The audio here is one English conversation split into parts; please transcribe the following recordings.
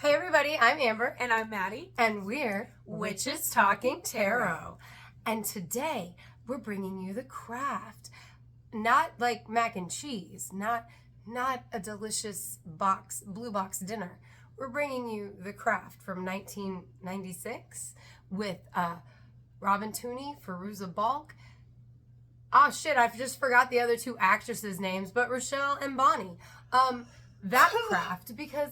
Hey everybody, I'm Amber. And I'm Maddie. And we're Witches Talking Tarot. And today we're bringing you The Craft. Not like mac and cheese, not a delicious blue box dinner. We're bringing you The Craft from 1996 with Robin Tooney, Fairuza Balk. Oh shit, I just forgot the other two actresses' names, but Rochelle and Bonnie. That Craft, because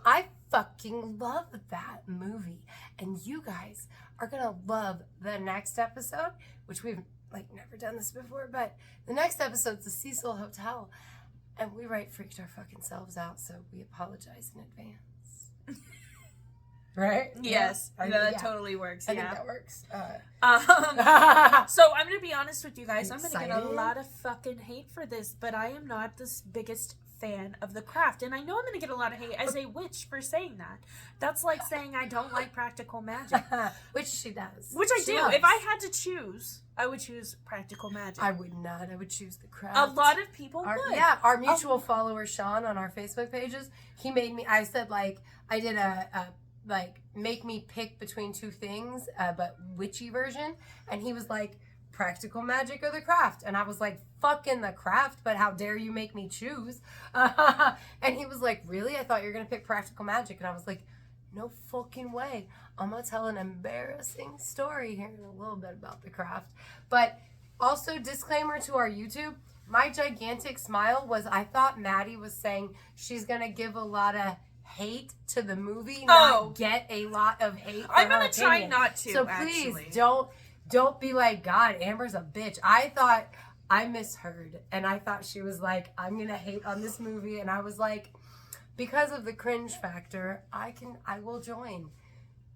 I fucking love that movie. And you guys are gonna love the next episode, which we've never done this before, but the next episode's the Cecil Hotel. And we freaked our fucking selves out, so we apologize in advance. Right? Yes, that totally works. I think that works. So I'm gonna be honest with you guys. I'm gonna get a lot of fucking hate for this, but I am not the biggest fan of The Craft, and I know I'm gonna get a lot of hate as a witch for saying that. That's like saying I don't like practical magic, which she does. Which I do. If I had to choose, I would choose practical magic. I would not. I would choose The Craft. A lot of people would. Yeah, our mutual follower Sean on our Facebook pages. He made me. I said I did a make me pick between two things, but witchy version, and he was like, practical magic or The Craft, and I was like, fucking The Craft, but how dare you make me choose? And he was like, really? I thought you were gonna pick practical magic. And I was like, no fucking way. I'm gonna tell an embarrassing story here in a little bit about The Craft. But also, disclaimer to our YouTube, my gigantic smile was I thought Maddie was saying she's gonna give a lot of hate to the movie, not get a lot of hate. I'm gonna try not to. So please don't be like, God, Amber's a bitch. I thought I misheard, and I thought she was like, I'm gonna hate on this movie, and I was like, because of the cringe factor, I will join.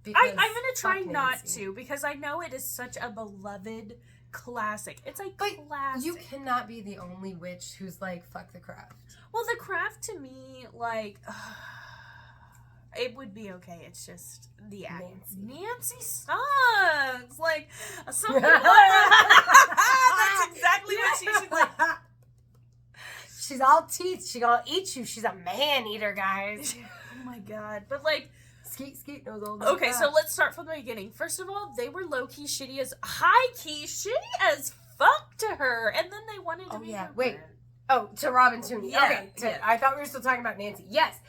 I'm gonna try not to, because I know it is such a beloved classic. It's like classic. You cannot be the only witch who's like, fuck The Craft. Well, The Craft to me, it would be okay. It's just the acting. Nancy sucks. Like, some people that's exactly what she should like. She's all teeth. She gonna eat you. She's a man eater, guys. Oh my god. But Skeet knows all that. Okay, so let's start from the beginning. First of all, they were low-key shitty as high-key shitty as fuck to her. And then they wanted to be her friend. Oh, to Robin Tooney. Yeah, okay. I thought we were still talking about Nancy. Yes.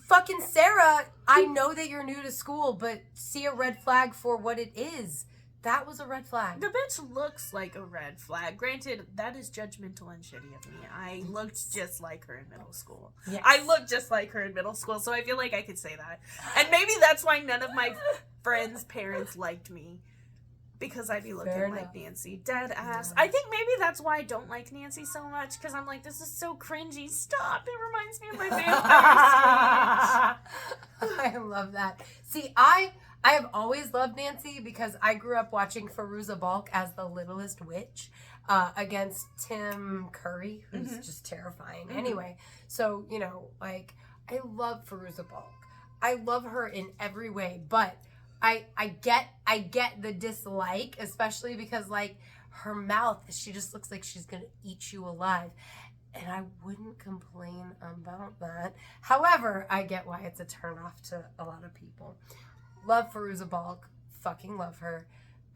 Fucking Sarah, I know that you're new to school, but see a red flag for what it is. That was a red flag. The bitch looks like a red flag. Granted, that is judgmental and shitty of me. I looked just like her in middle school. Yes. I looked just like her in middle school, so I feel like I could say that. And maybe that's why none of my friends' parents liked me. Because I'd be looking like Nancy. Dead ass. Yeah. I think maybe that's why I don't like Nancy so much. Because I'm like, this is so cringy. Stop. It reminds me of my vampire I love that. See, I have always loved Nancy because I grew up watching Fairuza Balk as the littlest witch against Tim Curry, who's just terrifying. Mm-hmm. Anyway, so, I love Fairuza Balk. I love her in every way, but I get the dislike, especially because her mouth, she just looks like she's gonna eat you alive, and I wouldn't complain about that. However, I get why it's a turnoff to a lot of people. Love Fairuza Balk, fucking love her,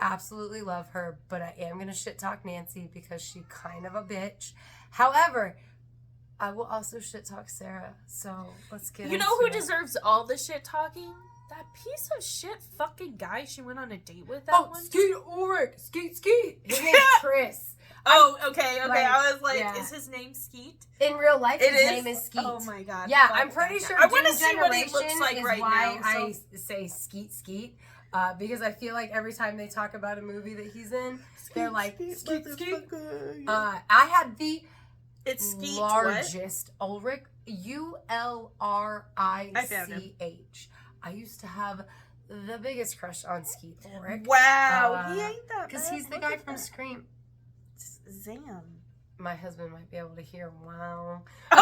absolutely love her, but I am gonna shit talk Nancy because she's kind of a bitch. However, I will also shit talk Sarah, so let's get into it. You know who deserves all the shit talking? That piece of shit fucking guy she went on a date with that one. Skeet Ulrich. Skeet. His name's Chris. Oh, okay. I was like, is his name Skeet? In real life, his name is Skeet. Oh my god. Yeah, I'm pretty sure I want to see what he looks like is right why now. I say Skeet. Because I feel like every time they talk about a movie that he's in, they're like, Skeet. I had the largest Ulrich, Ulrich. I used to have the biggest crush on Skeet Ulrich. Wow, he ain't that bad. Because he's the guy from Scream. Zam. My husband might be able to hear. Wow. I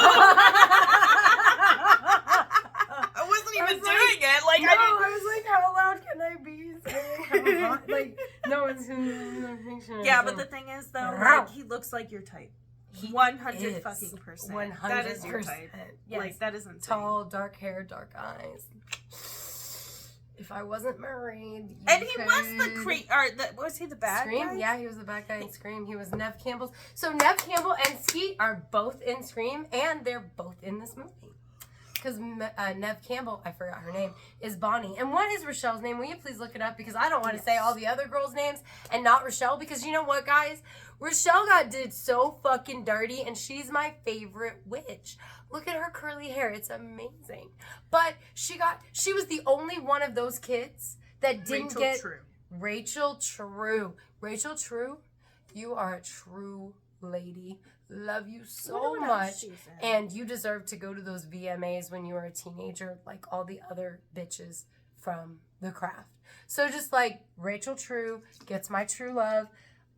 wasn't even doing it. I was like, how loud can I be? No one's. Yeah, but the thing is, though, he looks like your type. He 100 fucking percent. 100%. That is your type. Yes. Like, that is insane. Tall, dark hair, dark eyes. If I wasn't married, and he was was he the bad Scream? guy? Yeah, he was the bad guy in Scream. He was Nev Campbell's. So Nev Campbell and Skeet are both in Scream, and they're both in this movie. Because Nev Campbell, I forgot her name, is Bonnie. And what is Rochelle's name? Will you please look it up? Because I don't want to say all the other girls' names and not Rochelle. Because you know what, guys? Rochelle did so fucking dirty, and she's my favorite witch. Look at her curly hair. It's amazing. But she was the only one of those kids that didn't get... Rachel True. Rachel True, you are a true lady. Love you so much. And you deserve to go to those VMAs when you were a teenager, like all the other bitches from The Craft. So just like Rachel True gets my true love.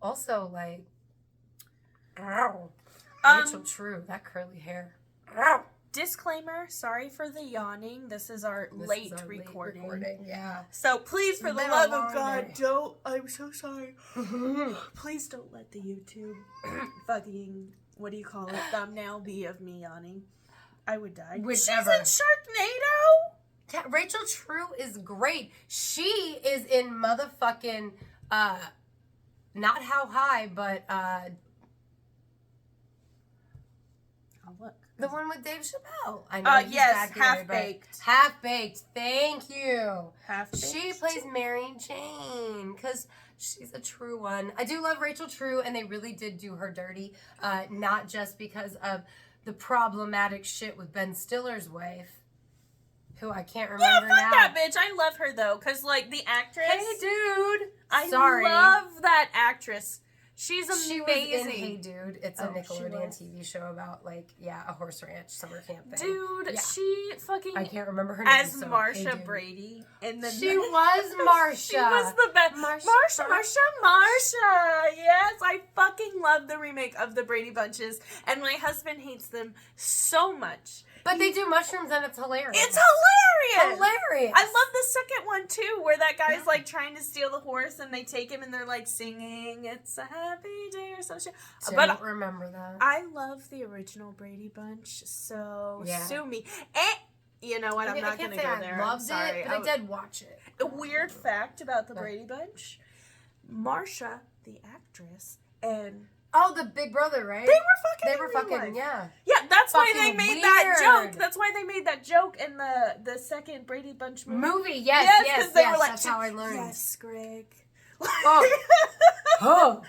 Also, like, ow. Rachel True, that curly hair. Ow. Disclaimer, sorry for the yawning. This is our late recording. Yeah. So please, for the love of God, don't. I'm so sorry. Please don't let the YouTube fucking, what do you call it, thumbnail be of me yawning. I would die. Whichever. She's in Sharknado? Yeah, Rachel True is great. She is in motherfucking, not How High, but, I'll look. the one with Dave Chappelle. I know. Yes, Half-Baked. Half-Baked. Thank you. Half-Baked. She plays Mary Jane because she's a true one. I do love Rachel True, and they really did do her dirty. Not just because of the problematic shit with Ben Stiller's wife, who I can't remember now. That bitch. I love her though, because like the actress. Hey, dude. I Sorry. love that actress. She's amazing. She was in Hey Dude. It's a Nickelodeon TV show about, like, a horse ranch summer camp thing. Dude, she fucking... I can't remember her name. As Marsha Brady. She was Marsha. She was the best. Marsha. Yes, I fucking love the remake of the Brady Bunches, and my husband hates them so much. But they do mushrooms, and it's hilarious. It's hilarious! Hilarious! I love the second one, too, where that guy's, like, trying to steal the horse, and they take him, and they're, like, singing, "It's a happy day," or some shit. I don't remember that. I love the original Brady Bunch, so sue me. You know what? I'm not going to go there. I loved it, but I did watch it. A weird fact about the Brady Bunch, Marsha, the actress, and... Oh, the Big Brother, right? They were fucking, yeah. Yeah, that's why they made that weird. joke. That's why they made that joke in the second Brady Bunch movie. Yes, they were like, that's how I learned. Yes, Greg. Oh.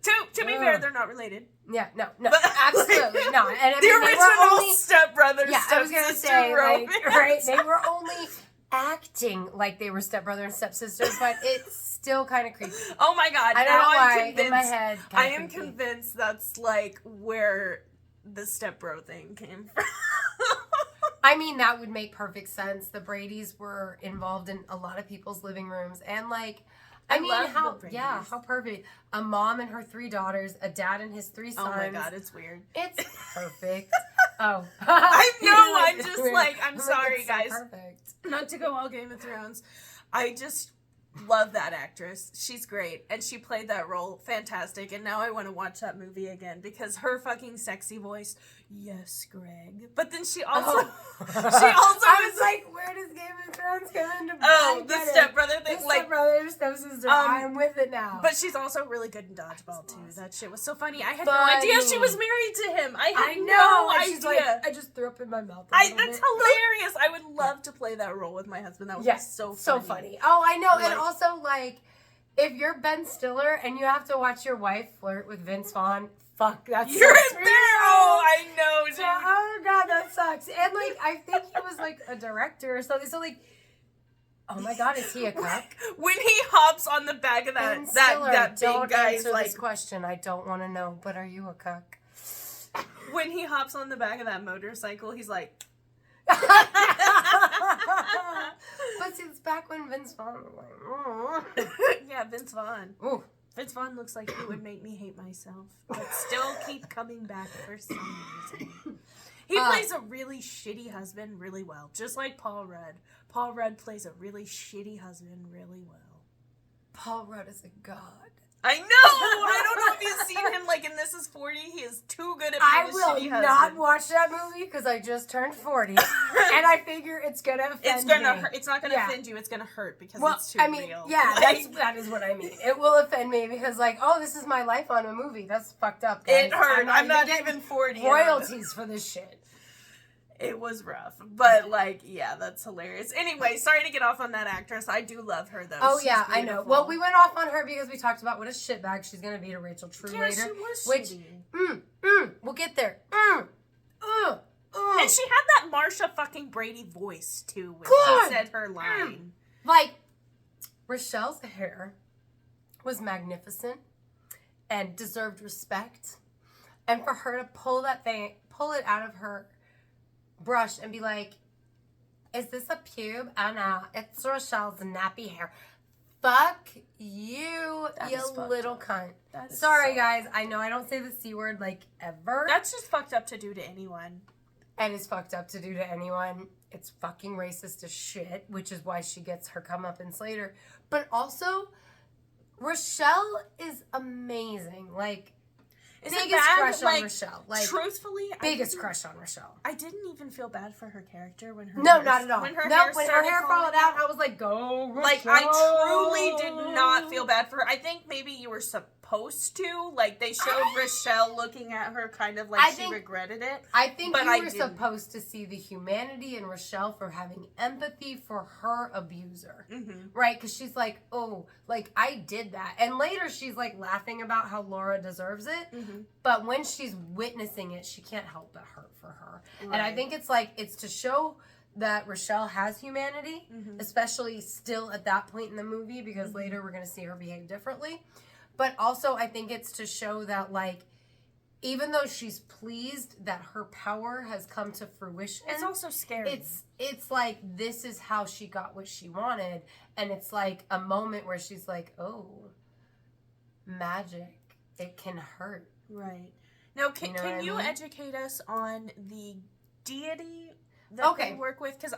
To be fair, they're not related. Yeah, no, absolutely not. And I mean, the original stepbrother, yeah, I was gonna say, romance. like, right? They were only acting like they were stepbrother and stepsister, but it's still kind of creepy. Oh my God! I don't know why. In my head, I am convinced that's like where the stepbro thing came from. I mean, that would make perfect sense. The Bradys were involved in a lot of people's living rooms, and like. I mean, how perfect. A mom and her 3 daughters, a dad and his 3 sons. Oh my God, it's weird. It's perfect. Oh. I know, I'm just like, I'm sorry, so guys. Perfect. Not to go all Game of Thrones. I just love that actress. She's great. And she played that role fantastic. And now I want to watch that movie again because her fucking sexy voice. Yes, Greg. But then she also... I was like, where does Game of Thrones go into? Oh, the stepbrother thing. The stepbrother, stepsister. I'm with it now. But she's also really good in dodgeball, too. That shit was so funny. I had no idea she was married to him. I had no idea. She's like, I just threw up in my mouth. That's hilarious. I would love to play that role with my husband. That would be so funny. So funny. Oh, I know. And also, like, if you're Ben Stiller and you have to watch your wife flirt with Vince Vaughn, fuck, that's You're in there. Oh, I know, dude. Oh, God, that sucks. And, like, I think he was, like, a director or something. So, like, oh, my God, is he a cuck? When he hops on the back of that big guy's, like... this question. I don't want to know, but are you a cuck? When he hops on the back of that motorcycle, he's like... But see, it's back when Vince Vaughn was like... Oh. Yeah, Vince Vaughn. Ooh. Vince Vaughn looks like he would make me hate myself, but still keep coming back for some reason. He plays a really shitty husband really well, just like Paul Rudd. Paul Rudd plays a really shitty husband really well. Paul Rudd is a god. I know! I don't know if you've seen him, like, in This Is 40. He is too good at being a shitty husband. I will not watch that movie because I just turned 40. And I figure it's going to offend me. It's not going to offend you. It's going to hurt because it's too real. Yeah, that is what I mean. It will offend me because, like, oh, this is my life on a movie. That's fucked up, guys. It hurt. I'm not even 40. Royalties for this shit. It was rough, but like, yeah, that's hilarious. Anyway, sorry to get off on that actress. I do love her though. Oh, she's beautiful. I know. Well, we went off on her because we talked about what a shitbag she's gonna be to Rachel True later. She was shitty. We'll get there. And she had that Marsha fucking Brady voice too when she said her line. Like, Rochelle's hair was magnificent and deserved respect, and for her to pull it out of her brush and be like, is this a pube? Oh no, it's Rochelle's nappy hair. Fuck you, you little cunt. Sorry, guys. I know I don't say the C word like ever. That's just fucked up to do to anyone. And it's fucked up to do to anyone. It's fucking racist as shit, which is why she gets her comeuppance later. But also, Rochelle is amazing. Like, biggest crush on Rochelle. Like, truthfully, biggest crush on Rochelle. I didn't even feel bad for her character when her not at all. When her hair falling out, I was like, go Rochelle. Like, I truly did not feel bad for her. I think maybe you were supposed to. Like, they showed Rochelle looking at her kind of like she regretted it. I think you were supposed to see the humanity in Rochelle for having empathy for her abuser. Right? Because she's like, oh, like, I did that. And later she's like laughing about how Laura deserves it. But when she's witnessing it, she can't help but hurt for her. Right. And I think it's to show that Rochelle has humanity, especially still at that point in the movie, because later we're going to see her behave differently. But also I think it's to show that, like, even though she's pleased that her power has come to fruition, it's also scary. It's like, this is how she got what she wanted. And it's like a moment where she's like, oh, magic. It can hurt. Right. Now, can you educate us on the deity that they work with? Because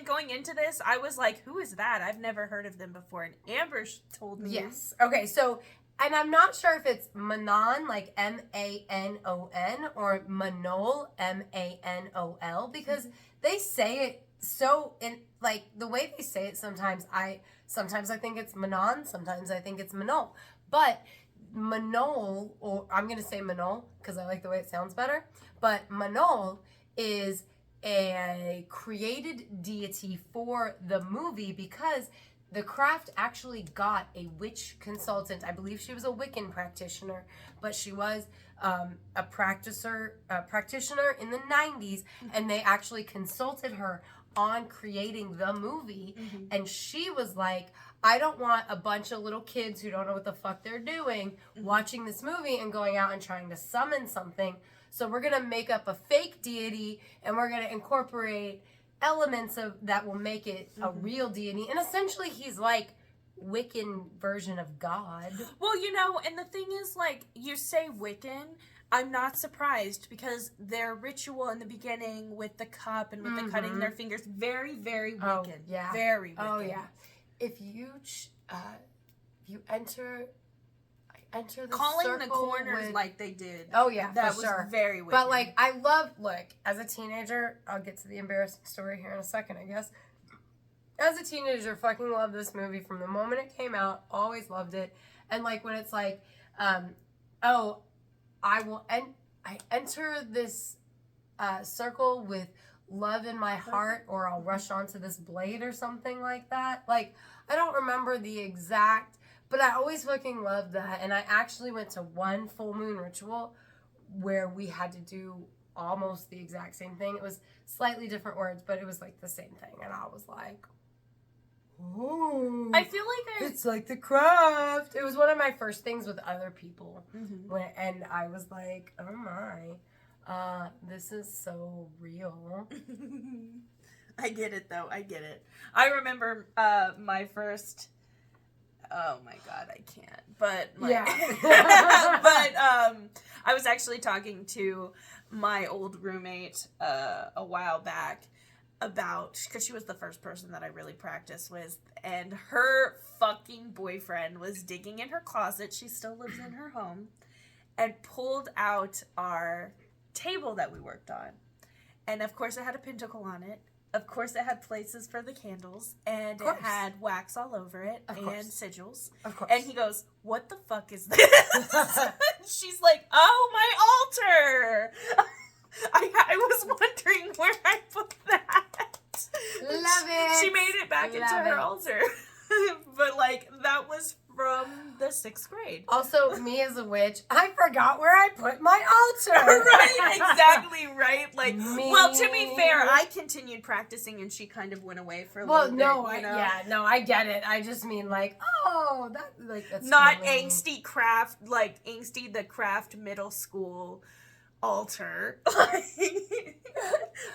going into this, I was like, who is that? I've never heard of them before. And Amber told me. Yes. Okay, so, and I'm not sure if it's Manon, like Manon, or Manol, Manol, because they say it so, in like, the way they say it sometimes I think it's Manon, sometimes I think it's Manol. But Manol, or I'm going to say Manol because I like the way it sounds better, but Manol is a created deity for the movie because the craft actually got a witch consultant. I believe she was a Wiccan practitioner, but she was a practitioner in the 90s, and they actually consulted her on creating the movie, and she was like, I don't want a bunch of little kids who don't know what the fuck they're doing watching this movie and going out and trying to summon something. So we're going to make up a fake deity and we're going to incorporate elements of that will make it a real deity. And essentially he's like Wiccan version of God. Well, and the thing is, like, you say Wiccan, I'm not surprised because their ritual in the beginning with the cup and with the cutting their fingers, very, very Wiccan. Oh, yeah. Very Wiccan. Oh, yeah. If you enter the calling circle the corners with, like they did. Oh yeah, that for was sure. Very Wiccan. But like, look, as a teenager, I'll get to the embarrassing story here in a second, I guess. As a teenager, fucking loved this movie from the moment it came out. Always loved it. And like when it's like, I enter this circle with love in my heart, or I'll rush onto this blade or something like that. Like, I don't remember the exact, but I always fucking loved that. And I actually went to one full moon ritual where we had to do almost the exact same thing. It was slightly different words, but it was like the same thing. And I was like, oh, I feel like it's like the craft. It was one of my first things with other people. And I was like, oh my. This is so real. I get it though. I get it. I remember my first. Oh my god, I can't. But I was actually talking to my old roommate a while back, about, because she was the first person that I really practiced with, and her fucking boyfriend was digging in her closet. She still lives in her home, and pulled out our table that we worked on. And of course it had a pentacle on it. Of course it had places for the candles, and it had wax all over it, and sigils. Of course. And he goes, "What the fuck is this?" She's like, "Oh, my altar." I was wondering where I put that. Love it. She made it back into her altar. But, like, that was from the 6th grade. Also, me as a witch, I forgot where I put my altar. Right, exactly, right? Like, well, to be fair, I continued practicing and she kind of went away for a little bit. I get it. I just mean, like, that's not angsty craft, like, angsty the craft middle school altar.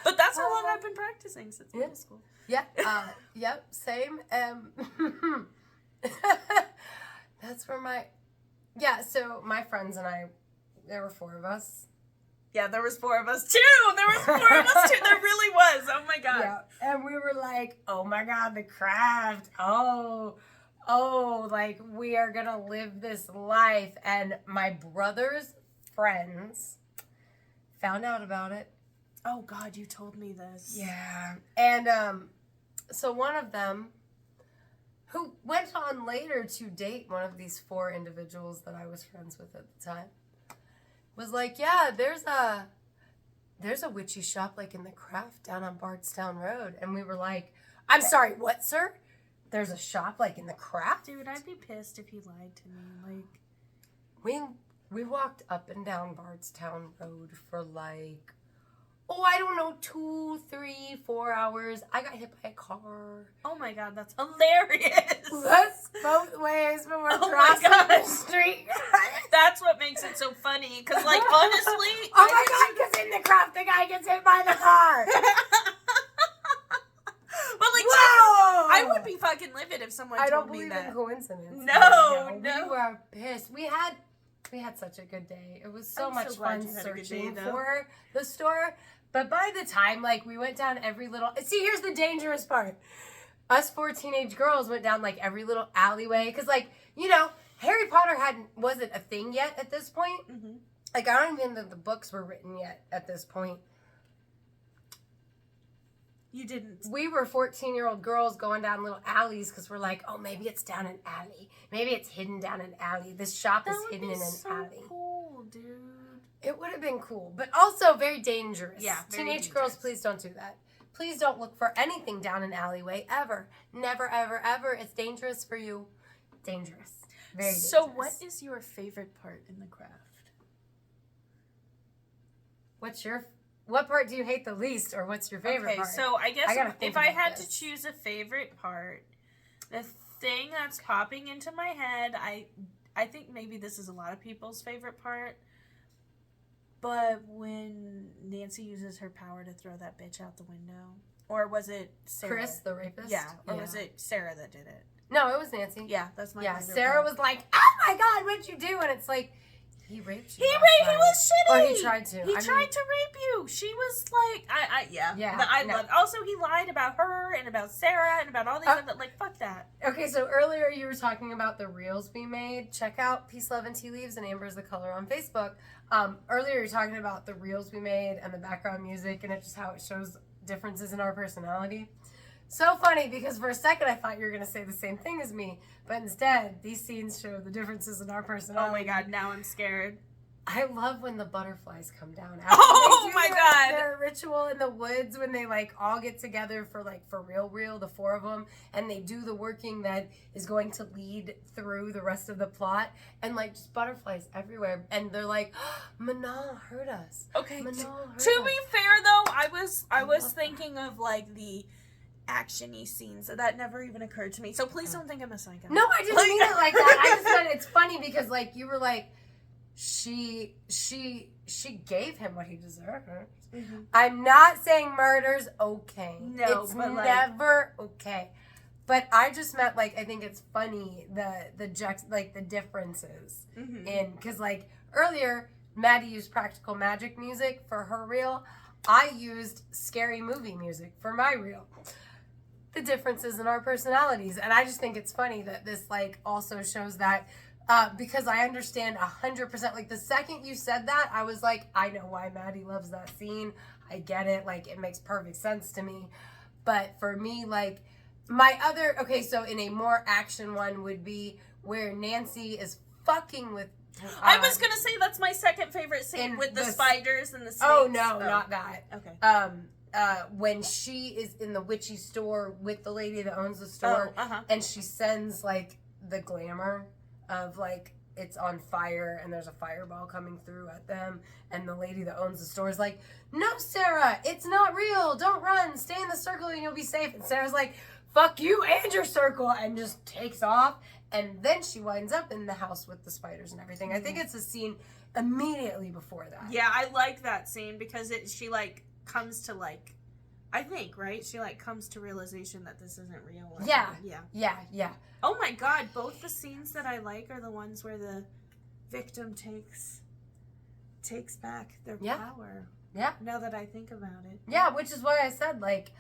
But that's how long I've been practicing, since middle school. Yeah, yep, same. That's where so my friends and I, there were 4 of us. Yeah, there was 4 of us too. There really was. Oh my God. Yeah, and we were like, oh my God, the craft. Oh, like we are gonna live this life. And my brother's friends found out about it. Oh God, you told me this. Yeah, and so one of them, who went on later to date one of these 4 individuals that I was friends with at the time, was like, yeah, there's a witchy shop like in the craft down on Bardstown Road. And we were like, I'm sorry, what, sir? There's a shop like in the craft? Dude, I'd be pissed if he lied to me. Like, we walked up and down Bardstown Road for like, I don't know, 2, 3, 4 hours. I got hit by a car. Oh my God, that's hilarious. That's both ways when we're crossing the street. That's what makes it so funny. Because, like, honestly. Oh my God, because in the craft, the guy gets hit by the car. But, like, whoa! I would be fucking livid if someone told me that. I don't believe in coincidence. No. We were pissed. We had such a good day. It was so much fun searching for the store. But by the time, like, we went down every little... See, here's the dangerous part. Us 4 teenage girls went down, like, every little alleyway. Because, like, you know, Harry Potter wasn't a thing yet at this point. Mm-hmm. Like, I don't even think the books were written yet at this point. You didn't. We were 14-year-old girls going down little alleys because we're like, oh, maybe it's down an alley. Maybe it's hidden down an alley. This shop is hidden in an alley. Cool, dude. It would have been cool, but also very dangerous. Yeah, Teenage girls, please don't do that. Please don't look for anything down an alleyway, ever. Never, ever, ever. It's dangerous for you. Dangerous. Very dangerous. So what is your favorite part in the craft? What part do you hate the least, or what's your favorite part? So I guess if I had to choose a favorite part, the thing that's popping into my head, I think maybe this is a lot of people's favorite part, but when Nancy uses her power to throw that bitch out the window. Or was it Sarah? Chris, the rapist? Yeah. Or was it Sarah that did it? No, it was Nancy. Yeah, that's my favorite Sarah part. was like, oh my God, what'd you do? And it's like, he raped you. He was shitty. Or he tried to. He tried to rape you. She was like, I love. Also, he lied about her and about Sarah and about all these other, like, fuck that. Okay, so earlier you were talking about the reels we made. Check out Peace, Love, and Tea Leaves and Amber's the Color on Facebook. Earlier you were talking about the reels we made and the background music and just how it shows differences in our personality. So funny, because for a second I thought you were going to say the same thing as me, but instead these scenes show the differences in our personality. Oh my God, now I'm scared. I love when the butterflies come down. Oh my God. Their ritual in the woods when they like all get together for real, the 4 of them, and they do the working that is going to lead through the rest of the plot, and like just butterflies everywhere, and they're like, Manal hurt us. Okay. Manal hurt us. To be fair though, I was thinking of like the action-y scenes, so that never even occurred to me. So please don't think I'm a psycho. No, I didn't mean it like that. I just meant it's funny because like you were like, she gave him what he deserved. Mm-hmm. I'm not saying murder's okay. No, it's but never okay. But I just meant like I think it's funny the differences in because like earlier Maddie used practical magic music for her reel. I used scary movie music for my reel. The differences in our personalities. And I just think it's funny that this, like, also shows that because I understand 100%. Like, the second you said that, I was like, I know why Maddie loves that scene. I get it. Like, it makes perfect sense to me. But for me, like, okay, so in a more action one would be where Nancy is fucking with... I was going to say that's my second favorite scene with the spiders and the snakes. Oh, no, not that. Okay. When she is in the witchy store with the lady that owns the store, and she sends, like, the glamour of, like, it's on fire and there's a fireball coming through at them, and the lady that owns the store is like, no, Sarah, it's not real, don't run, stay in the circle and you'll be safe. And Sarah's like, fuck you and your circle, and just takes off. And then she winds up in the house with the spiders and everything. I think it's a scene immediately before that. Yeah, I like that scene because she, like, comes to, like, I think, right? She, like, comes to realization that this isn't real. Yeah. Oh, my God. Both the scenes that I like are the ones where the victim takes back their power. Yeah. Now that I think about it. Yeah, which is why I said, like,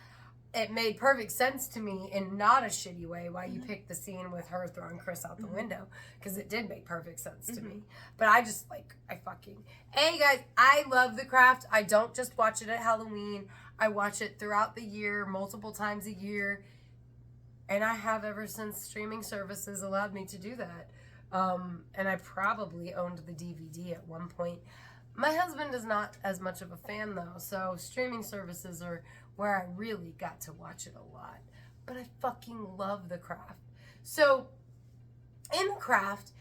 it made perfect sense to me in not a shitty way why you picked the scene with her throwing Chris out the window, because it did make perfect sense to me. But I just, like, hey guys, I love The Craft. I don't just watch it at Halloween. I watch it throughout the year, multiple times a year, and I have ever since streaming services allowed me to do that. And I probably owned the DVD at one point. My husband is not as much of a fan, though, so streaming services are where I really got to watch it a lot. But I fucking love The Craft. So, in The Craft,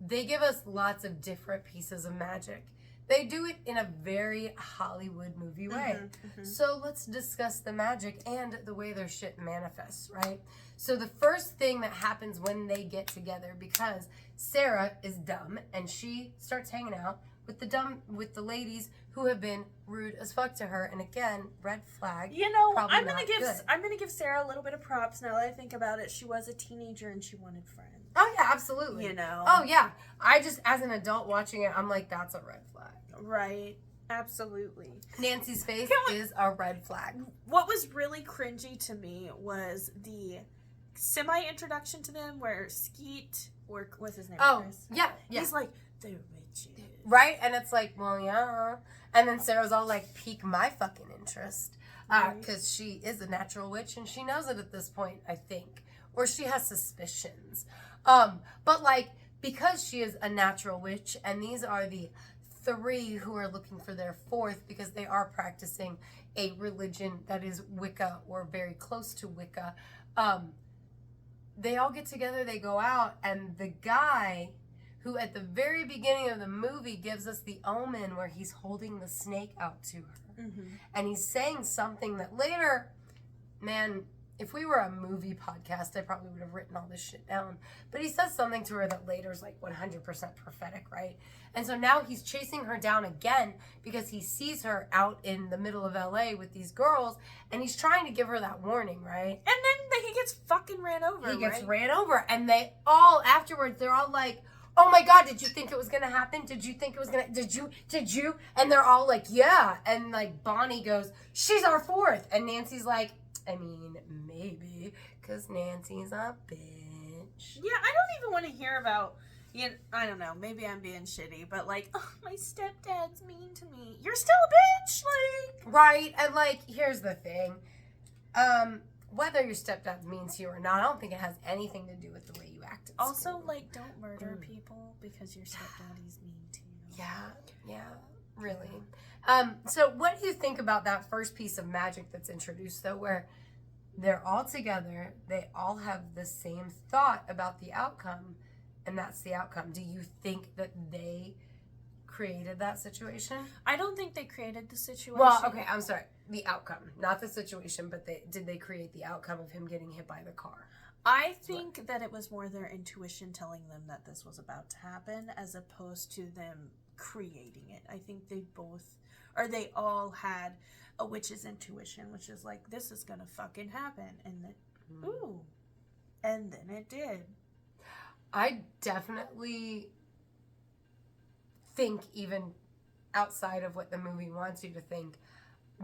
they give us lots of different pieces of magic. They do it in a very Hollywood movie way. So let's discuss the magic and the way their shit manifests, right? So the first thing that happens when they get together, because Sarah is dumb and she starts hanging out with the ladies who have been rude as fuck to her, and again, red flag. You know, I'm gonna give Sarah a little bit of props now that I think about it. She was a teenager and she wanted friends. Oh yeah, absolutely. You know. Oh yeah. I just, as an adult watching it, I'm like, that's a red flag. Right. Absolutely. Nancy's face is a red flag. What was really cringy to me was the semi-introduction to them where Skeet, or what's his name? Oh, Chris? yeah. He's like, they're witches. Right? And it's like, well, yeah. And then Sarah's all like, pique my fucking interest. Because she is a natural witch and she knows it at this point, I think. Or she has suspicions. But like, because she is a natural witch, and these are the 3 who are looking for their 4th, because they are practicing a religion that is Wicca or very close to Wicca. They all get together, they go out, and the guy who at the very beginning of the movie gives us the omen where he's holding the snake out to her. And he's saying something that later, man, if we were a movie podcast, I probably would have written all this shit down. But he says something to her that later is like 100% prophetic, right? And so now he's chasing her down again because he sees her out in the middle of LA with these girls, and he's trying to give her that warning, right? And then he gets fucking ran over, He gets ran over, and they all, afterwards, they're all like, oh my God, did you think it was going to happen? Did you think it was going to, did you? And they're all like, yeah. And like Bonnie goes, she's our 4th. And Nancy's like, I mean, maybe, because Nancy's a bitch. Yeah, I don't even want to hear about, I don't know, maybe I'm being shitty, but like, oh, my stepdad's mean to me. You're still a bitch, like. Right, and like, here's the thing. Whether your stepdad's mean to you or not, I don't think it has anything to do with the way you act at also, school. like, don't murder people because your stepdaddy's mean to you. Yeah, really. So what do you think about that first piece of magic that's introduced, though, where they're all together, they all have the same thought about the outcome, and that's the outcome? Do you think that they created that situation? I don't think they created the situation. Well, okay, I'm sorry. The outcome. Not the situation, but did they create the outcome of him getting hit by the car? I think that it was more their intuition telling them that this was about to happen as opposed to them creating it. I think they all had a witch's intuition, which is like, this is gonna fucking happen. And then, and then it did. I definitely think, even outside of what the movie wants you to think,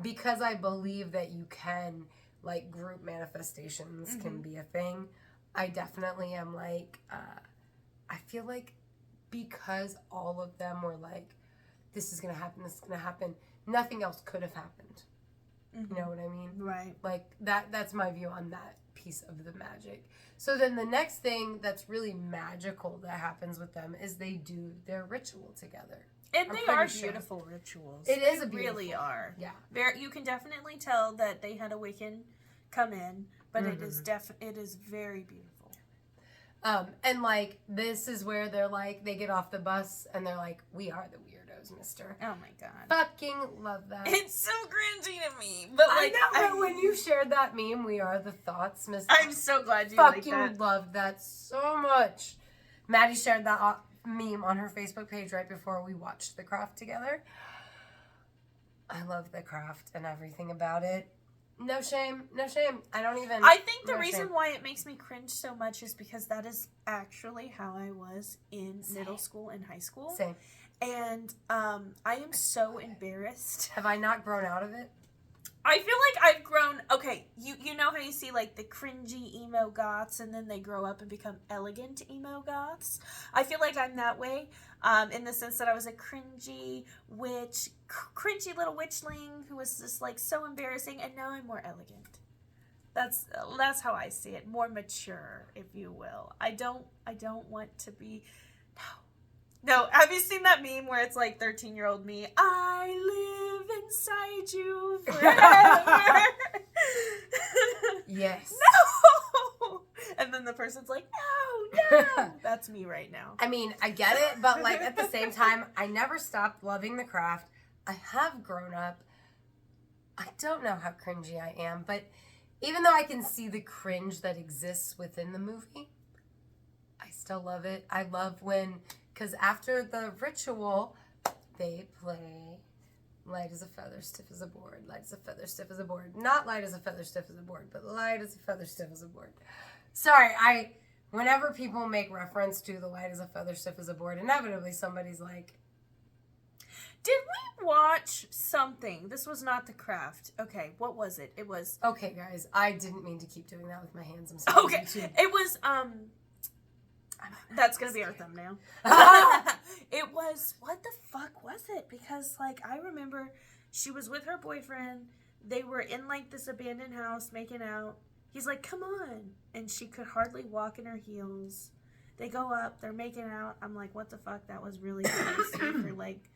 because I believe that you can, like, group manifestations can be a thing, I definitely am like, I feel like because all of them were like, this is going to happen, this is going to happen, nothing else could have happened. You know what I mean? Right. Like, that's my view on that piece of the magic. So then the next thing that's really magical that happens with them is they do their ritual together. And they are beautiful rituals. It is they a beautiful. really are. Yeah. You can definitely tell that they had a Wiccan come in, but it is very beautiful. And like, this is where they're like, they get off the bus and they're like, we are the weirdos, mister. Oh my god. Fucking love that. It's so cringy to me. But like, I know, when you shared that meme, we are the thoughts, mister. I'm so glad you like that. Fucking loved that so much. Maddie shared that meme on her Facebook page right before we watched The Craft together. I love The Craft and everything about it. No shame, no shame. I think the reason why it makes me cringe so much is because that is actually how I was in middle school and high school. Same. And I am so embarrassed. Have I not grown out of it? I feel like I've grown. Okay, you know how you see like the cringy emo goths and then they grow up and become elegant emo goths? I feel like I'm that way, in the sense that I was a cringy witch, cringy little witchling who was just like so embarrassing, and now I'm more elegant. That's how I see it, more mature, if you will. I don't want to be. No, have you seen that meme where it's like 13-year-old me? I live inside you forever. Yes. No! And then the person's like, no. That's me right now. I mean, I get it, but like at the same time, I never stopped loving The Craft. I have grown up. I don't know how cringy I am, but even though I can see the cringe that exists within the movie, I still love it. I love when... Because after the ritual, they play light as a feather, stiff as a board. Light as a feather, stiff as a board. Not light as a feather, stiff as a board, but light as a feather, stiff as a board. Sorry, whenever people make reference to the light as a feather, stiff as a board, inevitably somebody's like... Did we watch something? This was not The Craft. Okay, what was it? It was... Okay, guys, I didn't mean to keep doing that with my hands. I'm sorry. Okay, it was, that's gonna be our thumbnail. It was, what the fuck was it? Because, like, I remember she was with her boyfriend. They were in, like, this abandoned house making out. He's like, come on. And she could hardly walk in her heels. They go up. They're making out. I'm like, what the fuck? That was really spicy for, like,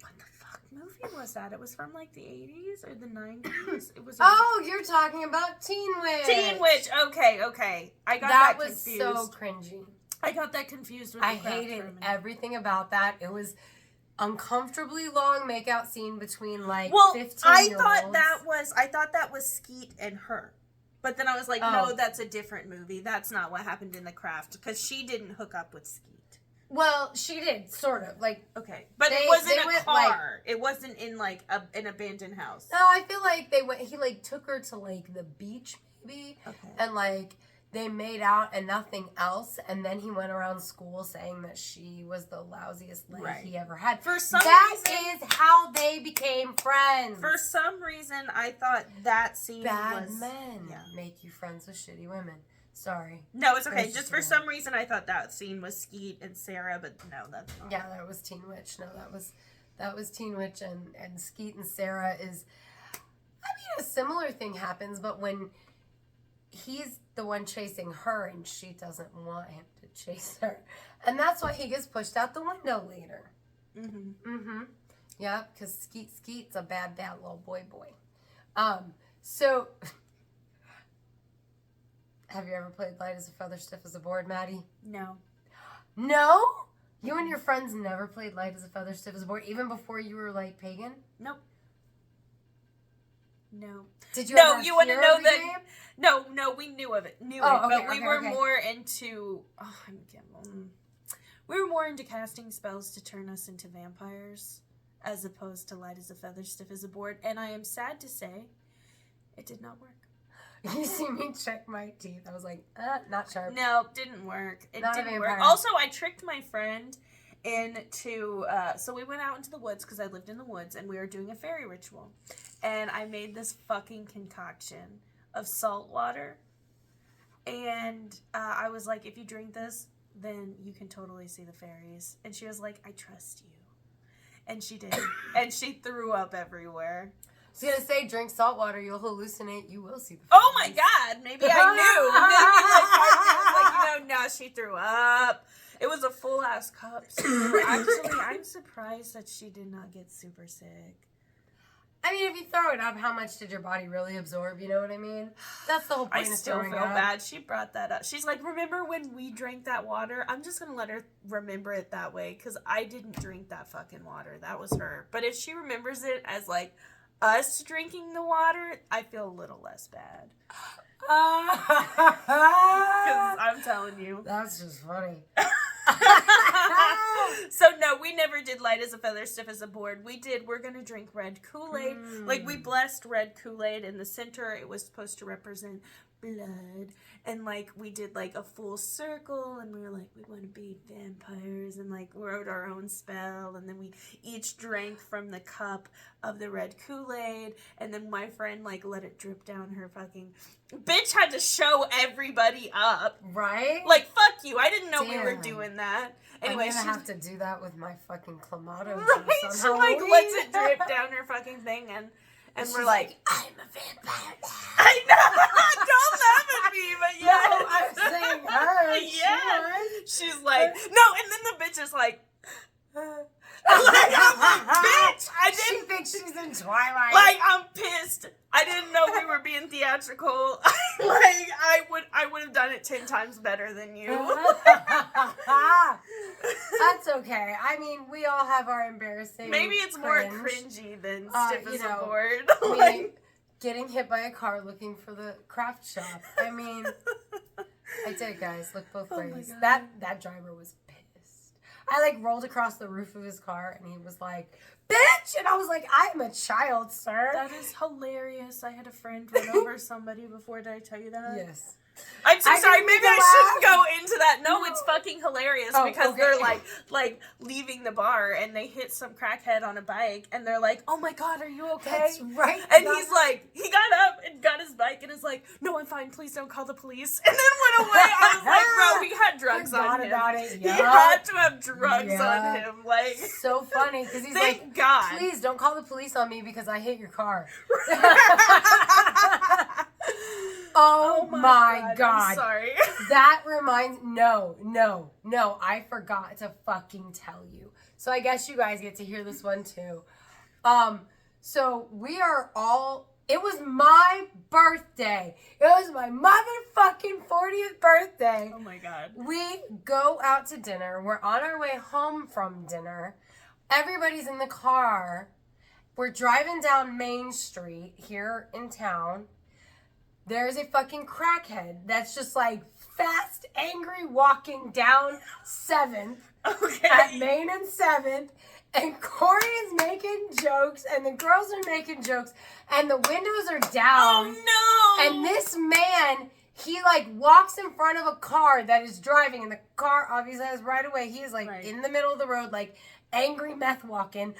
what the fuck movie was that? It was from, like, the 80s or the 90s? It was. Oh, you're talking about Teen Witch. Teen Witch. Okay. I got that confused. That was so cringy. I got that confused with I hated everything about that. It was uncomfortably long makeout scene between like 15-year-olds. I thought that was Skeet and her. But then I was like, no, that's a different movie. That's not what happened in The Craft, because she didn't hook up with Skeet. Well, she did, sort of. Like, okay. But it wasn't a car. Like, it wasn't in like an abandoned house. No, I feel like he like took her to like the beach maybe. Okay. And like they made out and nothing else, and then he went around school saying that she was the lousiest lady he ever had. For some reason, is how they became friends. For some reason, I thought that scene Bad men make you friends with shitty women. Sorry. No, it's okay. Just for some reason, I thought that scene was Skeet and Sarah, but no, that's not. Yeah, that was Teen Witch. No, that was Teen Witch, and Skeet and Sarah is. I mean, a similar thing happens, but when he's the one chasing her and she doesn't want him to chase her. And that's why he gets pushed out the window later. Yeah, because Skeet's a bad little boy. So, have you ever played Light as a Feather, Stiff as a Board, Maddie? No. No? You and your friends never played Light as a Feather, Stiff as a Board, even before you were, like, pagan? Nope. No. Did you ever you want to know that? Game? No, we knew of it. But we were more into. We were more into casting spells to turn us into vampires, as opposed to Light as a Feather, Stiff as a Board. And I am sad to say, it did not work. You see me check my teeth. I was like, not sharp. No, didn't work. It not didn't a work. vampire. Also, I tricked my friend so we went out into the woods because I lived in the woods and we were doing a fairy ritual. And I made this fucking concoction of salt water. And I was like, if you drink this, then you can totally see the fairies. And she was like, I trust you. And she did. And she threw up everywhere. I was gonna say, drink salt water, you'll hallucinate, you will see the fairies. Oh my God, maybe I knew. Maybe no, she threw up. It was a full ass cup. So actually, I'm surprised that she did not get super sick. I mean, if you throw it up, how much did your body really absorb? You know what I mean? That's the whole point I of still throwing feel up. bad. She brought that up. She's like, remember when we drank that water? I'm just going to let her remember it that way because I didn't drink that fucking water. That was her. But if she remembers it as like us drinking the water, I feel a little less bad. Because I'm telling you. That's just funny. So no, we never did light as a feather, stiff as a board. We're gonna drink red Kool-Aid. Like we blessed red Kool-Aid in the center. It was supposed to represent blood. And like we did like a full circle and we were like, we want to be vampires, and like wrote our own spell, and then we each drank from the cup of the red Kool-Aid, and then my friend like let it drip down her fucking bitch had to show everybody up. Right? Like, fuck you. I didn't know we were doing that. Anyway, I'm gonna have to do that with my fucking clamato. Right? She like lets it drip down her fucking thing, and we're like, I'm a vampire now. I know. Don't laugh at me, but yeah. No, I'm saying her. Yeah. She's like, no, and then the bitch is like, I'm a bitch. She thinks she's in Twilight. Like, I'm pissed. I didn't know we were being theatrical. Like, I would have done it 10 times better than you. That's okay. I mean, we all have our embarrassing. Maybe it's more cringy than stiff as a board. I mean, getting hit by a car looking for the craft shop. I mean, I did, guys. Look both ways. That driver was pissed. I like rolled across the roof of his car and he was like, bitch! And I was like, I'm a child, sir. That is hilarious. I had a friend run over somebody before. Did I tell you that? Yes. I'm so sorry. Maybe I shouldn't go into that. No, it's fucking hilarious because they're like leaving the bar and they hit some crackhead on a bike and they're like, "Oh my God, are you okay?" That's right. And he's like, he got up and got his bike and is like, "No, I'm fine. Please don't call the police." And then went away. I was like, "Bro, he had drugs on him. About it. He had to have drugs on him." Like, so funny because he's thank like, God. "Please don't call the police on me because I hit your car." Oh my God. I'm sorry. That reminds no, I forgot to fucking tell you. So I guess you guys get to hear this one too. So we are all, it was my birthday. It was my motherfucking 40th birthday. Oh my God. We go out to dinner. We're on our way home from dinner. Everybody's in the car. We're driving down Main Street here in town. There's a fucking crackhead that's just like fast, angry walking down 7th at Main and 7th. And Corey is making jokes and the girls are making jokes and the windows are down. Oh no! And this man, he like walks in front of a car that is driving and the car obviously has right away. He is like in the middle of the road, like angry meth walking.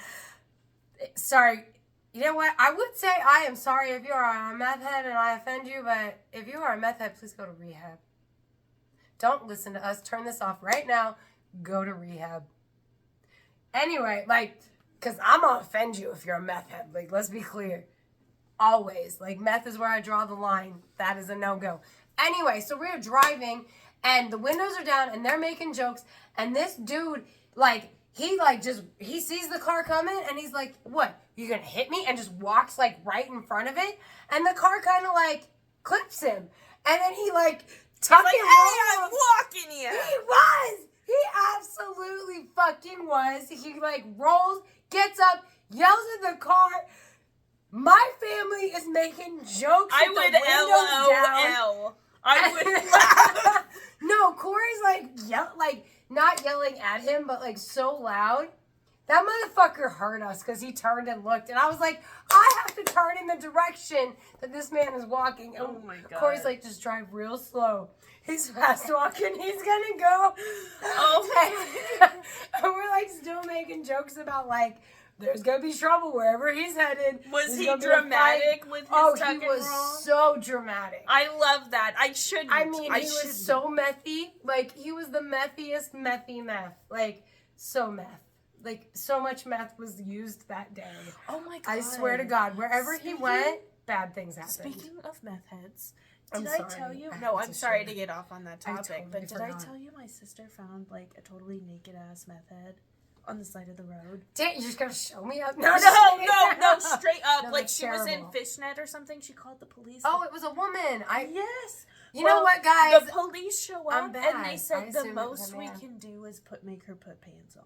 Sorry. You know what? I would say I am sorry if you are a meth head and I offend you, but if you are a meth head, please go to rehab. Don't listen to us. Turn this off right now. Go to rehab. Anyway, like, because I'm going to offend you if you're a meth head. Like, let's be clear. Always. Like, meth is where I draw the line. That is a no-go. Anyway, so we're driving, and the windows are down, and they're making jokes, and this dude, like, he sees the car coming and he's like, what, you gonna hit me? And just walks like right in front of it. And the car kind of like clips him. And then he like, hey, I'm walking here. He absolutely fucking was. He like rolls, gets up, yells at the car. My family is making jokes. I would LOL. I would. No, Corey's like not yelling at him, but like so loud That motherfucker heard us because he turned and looked. And I was like, I have to turn in the direction that this man is walking. And oh my God. Corey's like, just drive real slow. He's fast walking. He's going to go. Oh my God. And we're like still making jokes about like, there's going to be trouble wherever he's headed. Was he dramatic with his tuck and roll? Oh, he was so dramatic. I love that. I mean, he was so methy. Like, he was the methiest methy meth. Like, so meth. Like, so much meth was used that day. Oh my God. I swear to God, wherever he went, bad things happened. Speaking of meth heads, I'm did I sorry. tell you? I No, had I'm to sorry share. to get off on that topic, totally but did I forgot. tell you my sister found like a totally naked ass meth head on the side of the road? Damn, you're just gonna show me up? No, straight up. No, like that's she was in terrible. fishnet or something. She called the police. Oh, it was a woman. Yes. You know what, guys? The police show I'm up bad. and they I said the assumed it was most a we man. can do is make her put pants on.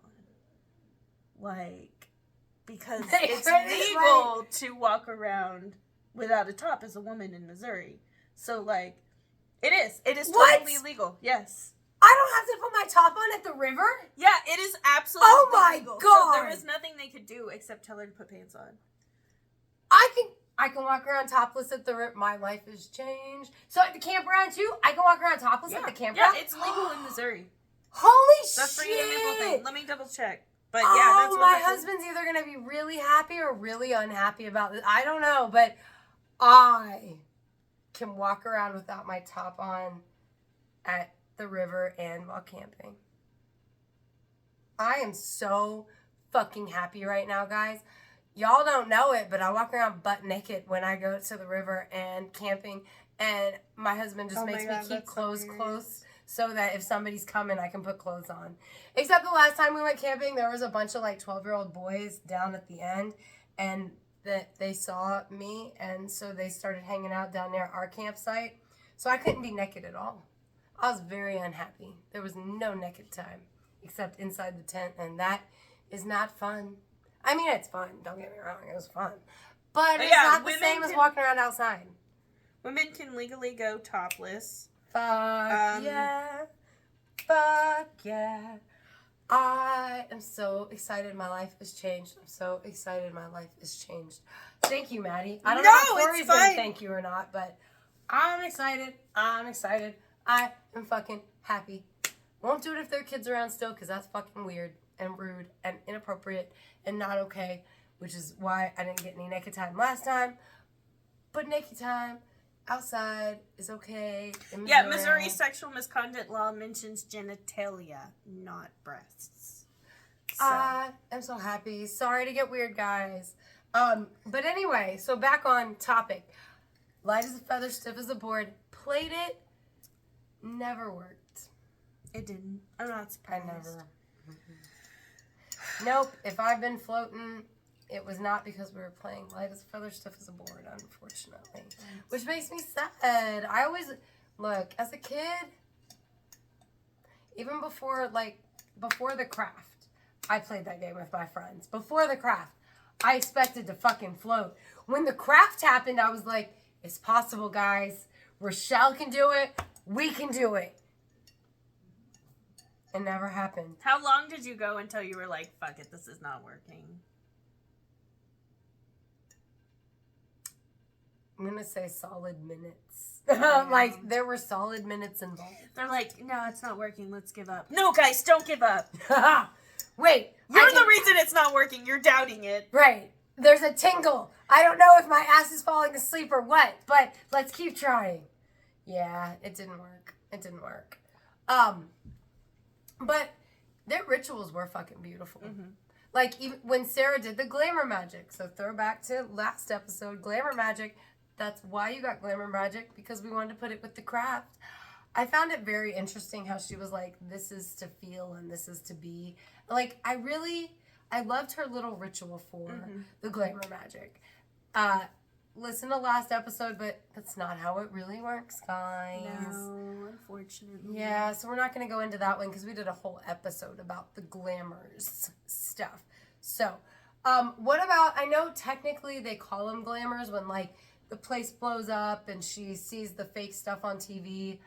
Like, because They it's couldn't, legal to walk around without a top as a woman in Missouri. So, like, it is. It is What? totally legal. Yes. I don't have to put my top on at the river? Yeah, it is absolutely Oh my legal. God. So there was nothing they could do except tell her to put pants on. I can walk around topless at the river. My life has changed. So at the campground too, I can walk around topless at the campground? Yeah, it's legal in Missouri. Holy The free shit! nipple thing. Let me double check. But yeah, Oh, that's what my happened. husband's either going to be really happy or really unhappy about this. I don't know, but I can walk around without my top on at the river and while camping. I am so fucking happy right now, guys. Y'all don't know it, but I walk around butt naked when I go to the river and camping, and my husband just makes me keep clothes close so that if somebody's coming, I can put clothes on. Except the last time we went camping, there was a bunch of like 12-year-old boys down at the end, and that they saw me, and so they started hanging out down near our campsite. So I couldn't be naked at all. I was very unhappy. There was no naked time except inside the tent, and that is not fun. I mean, it's fun. Don't get me wrong. It was fun. But it's not the same as walking around outside. Women can legally go topless. Fuck yeah. Fuck yeah. I am so excited my life has changed. I'm so excited my life has changed. Thank you, Maddie. I don't know if Corey's going to thank you or not, but I'm excited. I'm excited. I am fucking happy. Won't do it if there are kids around still, because that's fucking weird and rude and inappropriate and not okay, which is why I didn't get any naked time last time. But naked time outside is okay. Yeah, Missouri sexual misconduct law mentions genitalia, not breasts. So. I am so happy. Sorry to get weird, guys. But anyway, so back on topic. Light as a feather, stiff as a board. Played it. Never worked. It didn't. I'm not surprised. I never. Nope. If I've been floating, it was not because we were playing light as a feather, stiff as a board, unfortunately. Which makes me sad. I always, look, as a kid, even before the craft, I played that game with my friends. Before the craft, I expected to fucking float. When the craft happened, I was like, it's possible, guys. Rochelle can do it. We can do it. It never happened. How long did you go until you were like, fuck it, this is not working? I'm going to say solid minutes. Like, there were solid minutes involved. They're like, no, it's not working. Let's give up. No, guys, don't give up. Wait. You're the reason it's not working. You're doubting it. Right. There's a tingle. I don't know if my ass is falling asleep or what, but let's keep trying. Yeah, it didn't work. It didn't work. But their rituals were fucking beautiful. Mm-hmm. Like, even when Sarah did the glamour magic. So, throwback to last episode, glamour magic. That's why you got glamour magic, because we wanted to put it with the craft. I found it very interesting how she was like, this is to feel and this is to be. Like, I loved her little ritual for the glamour magic. Listen to last episode, but that's not how it really works, guys. No, unfortunately. Yeah, so we're not going to go into that one because we did a whole episode about the glamours stuff. So, what about, I know technically they call them glamours when, like, the place blows up and she sees the fake stuff on TV.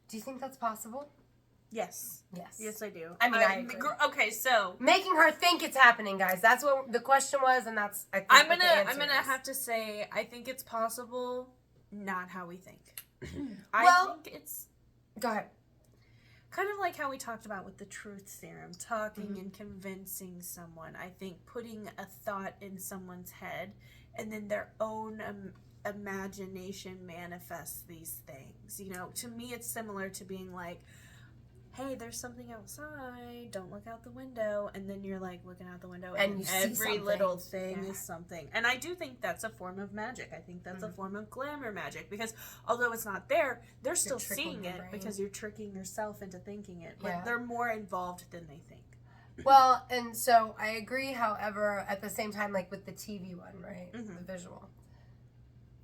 Do you think that's possible? Yes. Yes. Yes, I do. I mean, I agree. Okay, so making her think it's happening, guys. That's what the question was, and that's I think I'm what the answer gonna is. have to say I think it's possible, not how we think. Well, I think it's go ahead. kind of like how we talked about with the truth serum, talking and convincing someone. I think putting a thought in someone's head and then their own imagination manifests these things. You know, to me it's similar to being like, hey, there's something outside, don't look out the window, and then you're like looking out the window and you see every something. little thing Yeah. is something. And I do think that's a form of magic. I think that's a form of glamour magic, because although it's not there, they're still seeing it because you're tricking yourself into thinking it. But they're more involved than they think. Well, and so I agree, however, at the same time, like with the TV one, right? The visual.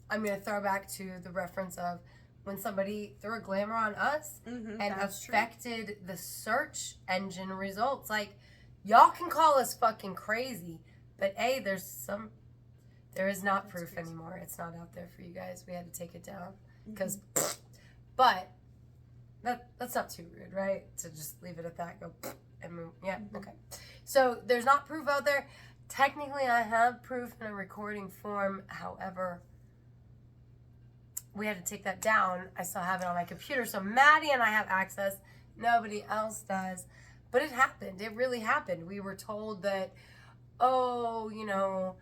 I'm going to throw back to the reference of when somebody threw a glamour on us and affected the search engine results. Like, y'all can call us fucking crazy, but A, there is not proof anymore. It's not out there for you guys. We had to take it down. Because, but, that's not too rude, right? To just leave it at that, go and move. Yeah, okay. So, there's not proof out there. Technically, I have proof in a recording form. However, we had to take that down. I still have it on my computer. So Maddie and I have access. Nobody else does. But it happened. It really happened. We were told that, oh, you know,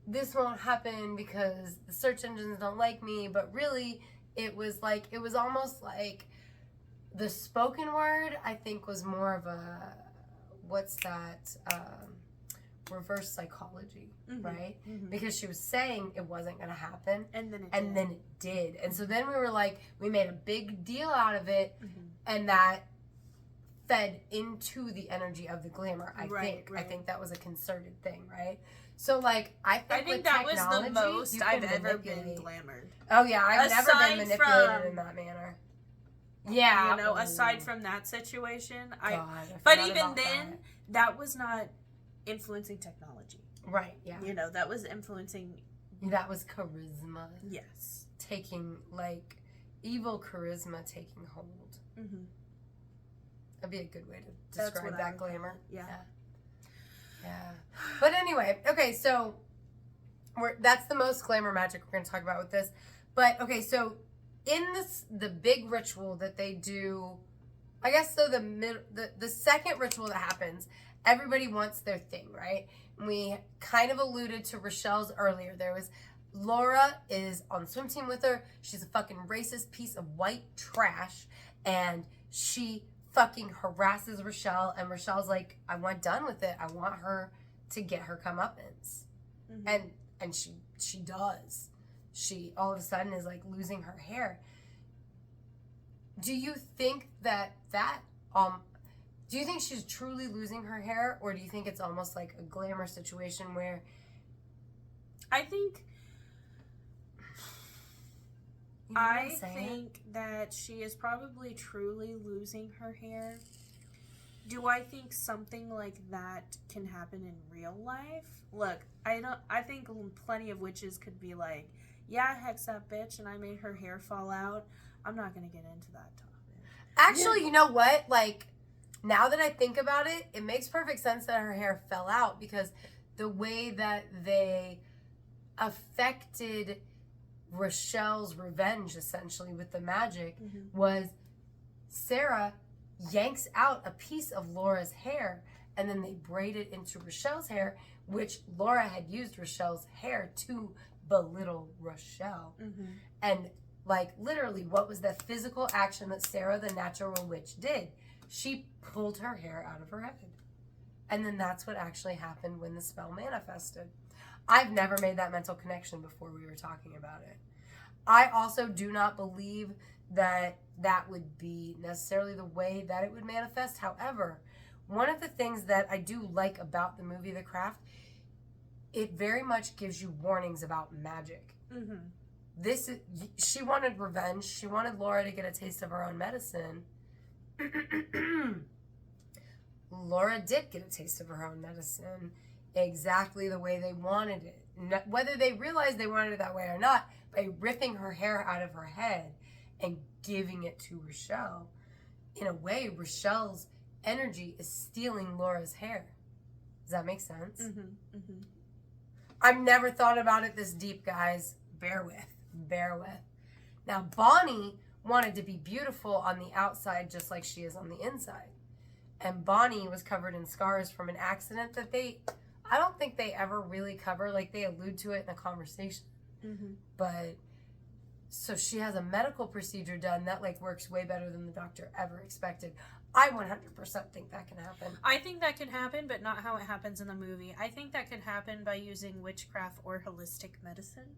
this won't happen because the search engines don't like me. But really, it was almost like the spoken word, I think, was more of a, what's that, reverse psychology, right? Because she was saying it wasn't going to happen, and then it did. And so then we were like, we made a big deal out of it, and that fed into the energy of the glamour. I think that was a concerted thing, right? So like I think that was the most I've ever been glamored. Oh yeah, I've never been manipulated in that manner. Yeah, you know, aside from that situation, but even then, that was not influencing technology. Right, yeah. You know, that was influencing... That was charisma. Yes. Taking, like, evil charisma taking hold. That'd be a good way to describe that glamour. Yeah. But anyway, okay, so that's the most glamour magic we're going to talk about with this. But, okay, so in the big ritual that they do, I guess, so the second ritual that happens, everybody wants their thing, right? We kind of alluded to Rochelle's earlier. There was Laura is on the swim team with her. She's a fucking racist piece of white trash, and she fucking harasses Rochelle, and Rochelle's like, I want done with it. I want her to get her comeuppance. And she does. She all of a sudden is like losing her hair. Do you think that do you think she's truly losing her hair, or do you think it's almost like a glamour situation where... I think that she is probably truly losing her hair. Do I think something like that can happen in real life? Look, I think plenty of witches could be like, yeah, I hexed that bitch and I made her hair fall out. I'm not going to get into that topic. Actually, you know what? Like, now that I think about it, it makes perfect sense that her hair fell out, because the way that they affected Rochelle's revenge, essentially, with the magic, was Sarah yanks out a piece of Laura's hair, and then they braid it into Rochelle's hair, which Laura had used Rochelle's hair to belittle Rochelle. And, like, literally, what was the physical action that Sarah, the natural witch, did? She pulled her hair out of her head. And then that's what actually happened when the spell manifested. I've never made that mental connection before we were talking about it. I also do not believe that that would be necessarily the way that it would manifest. However, one of the things that I do like about the movie The Craft, it very much gives you warnings about magic. She wanted revenge. She wanted Laura to get a taste of her own medicine. Laura did get a taste of her own medicine exactly the way they wanted it. Whether they realized they wanted it that way or not, by ripping her hair out of her head and giving it to Rochelle. in a way, Rochelle's energy is stealing Laura's hair. Does that make sense? Mm-hmm. Mm-hmm. I've never thought about it this deep, guys. Bear with. Now, Bonnie wanted to be beautiful on the outside just like she is on the inside. And Bonnie was covered in scars from an accident that I don't think they ever really cover, like they allude to it in a conversation. Mm-hmm. But, so she has a medical procedure done that like works way better than the doctor ever expected. I 100% think that can happen. I think that can happen, but not how it happens in the movie. I think that could happen by using witchcraft or holistic medicine.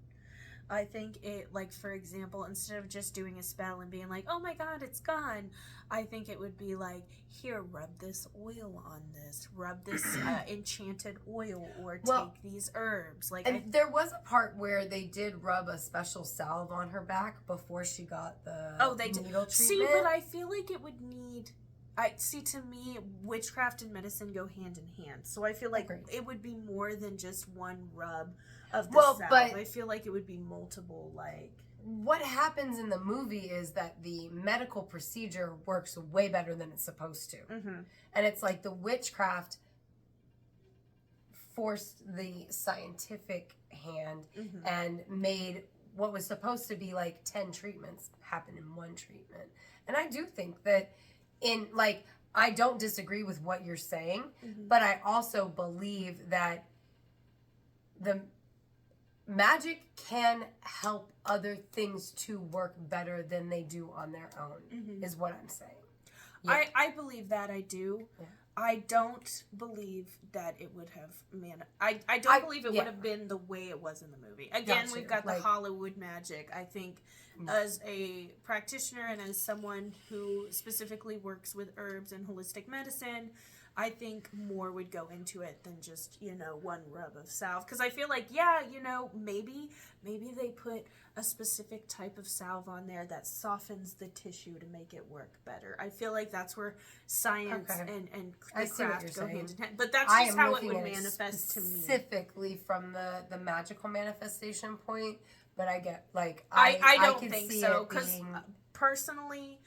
I think it, like, for example, instead of just doing a spell and being like, oh my god, it's gone, I think it would be like, here, rub this oil on this, rub this enchanted oil, or take these herbs. Like, and there was a part where they did rub a special salve on her back before she got the needle treatment. See, but I feel like it would need... to me, witchcraft and medicine go hand in hand. So I feel like it would be more than just one rub of the salve. But I feel like it would be multiple, like... What happens in the movie is that the medical procedure works way better than it's supposed to. Mm-hmm. And it's like the witchcraft forced the scientific hand and made what was supposed to be like 10 treatments happen in one treatment. And I do think that I don't disagree with what you're saying, but I also believe that the magic can help other things to work better than they do on their own, is what I'm saying. Yeah. I believe that, I do. Yeah. I don't believe that it would have I don't believe it would have been the way it was in the movie. Again, we've got the Hollywood magic. I think as a practitioner and as someone who specifically works with herbs and holistic medicine, I think more would go into it than just, one rub of salve. Because I feel like, maybe they put a specific type of salve on there that softens the tissue to make it work better. I feel like that's where science and the craft go hand in hand. But that's just how it would manifest to me. Specifically from the magical manifestation point. But I get, I don't think so. Because personally...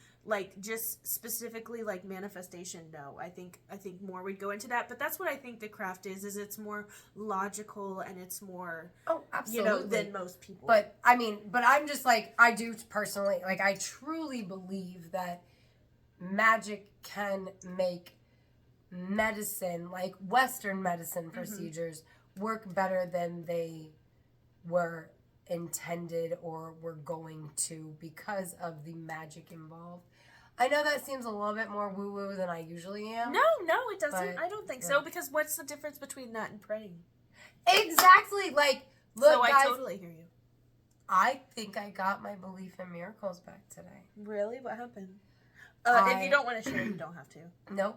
just specifically manifestation, no. I think more would go into that, but that's what I think the craft is it's more logical and it's more absolutely than most people. But I'm just I do personally I truly believe that magic can make medicine, Western medicine procedures, work better than they were intended or were going to because of the magic involved. I know that seems a little bit more woo-woo than I usually am. No, it doesn't. I don't think so, because what's the difference between that and praying? Exactly. Look, so guys, I totally hear you. I think I got my belief in miracles back today. Really? What happened? If you don't want to share, you don't have to. No.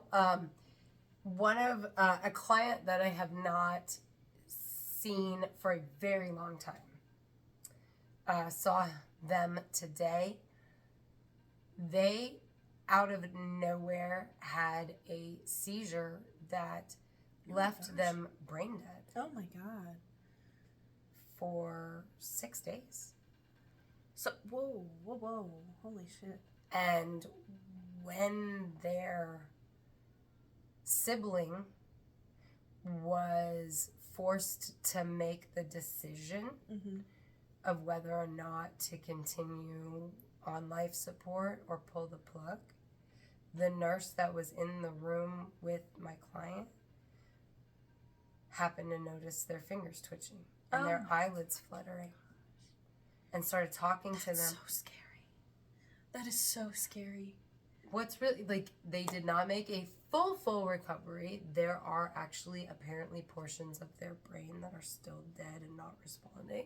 One of a client that I have not seen for a very long time. Saw them today. They, out of nowhere, had a seizure that left them brain dead. Oh my god. For 6 days. So, whoa. Holy shit. And when their sibling was forced to make the decision of whether or not to continue on life support or pull the plug, the nurse that was in the room with my client happened to notice their fingers twitching and their eyelids fluttering and started talking to them. That's so scary. That is so scary. What's really, they did not make a full recovery. There are actually apparently portions of their brain that are still dead and not responding.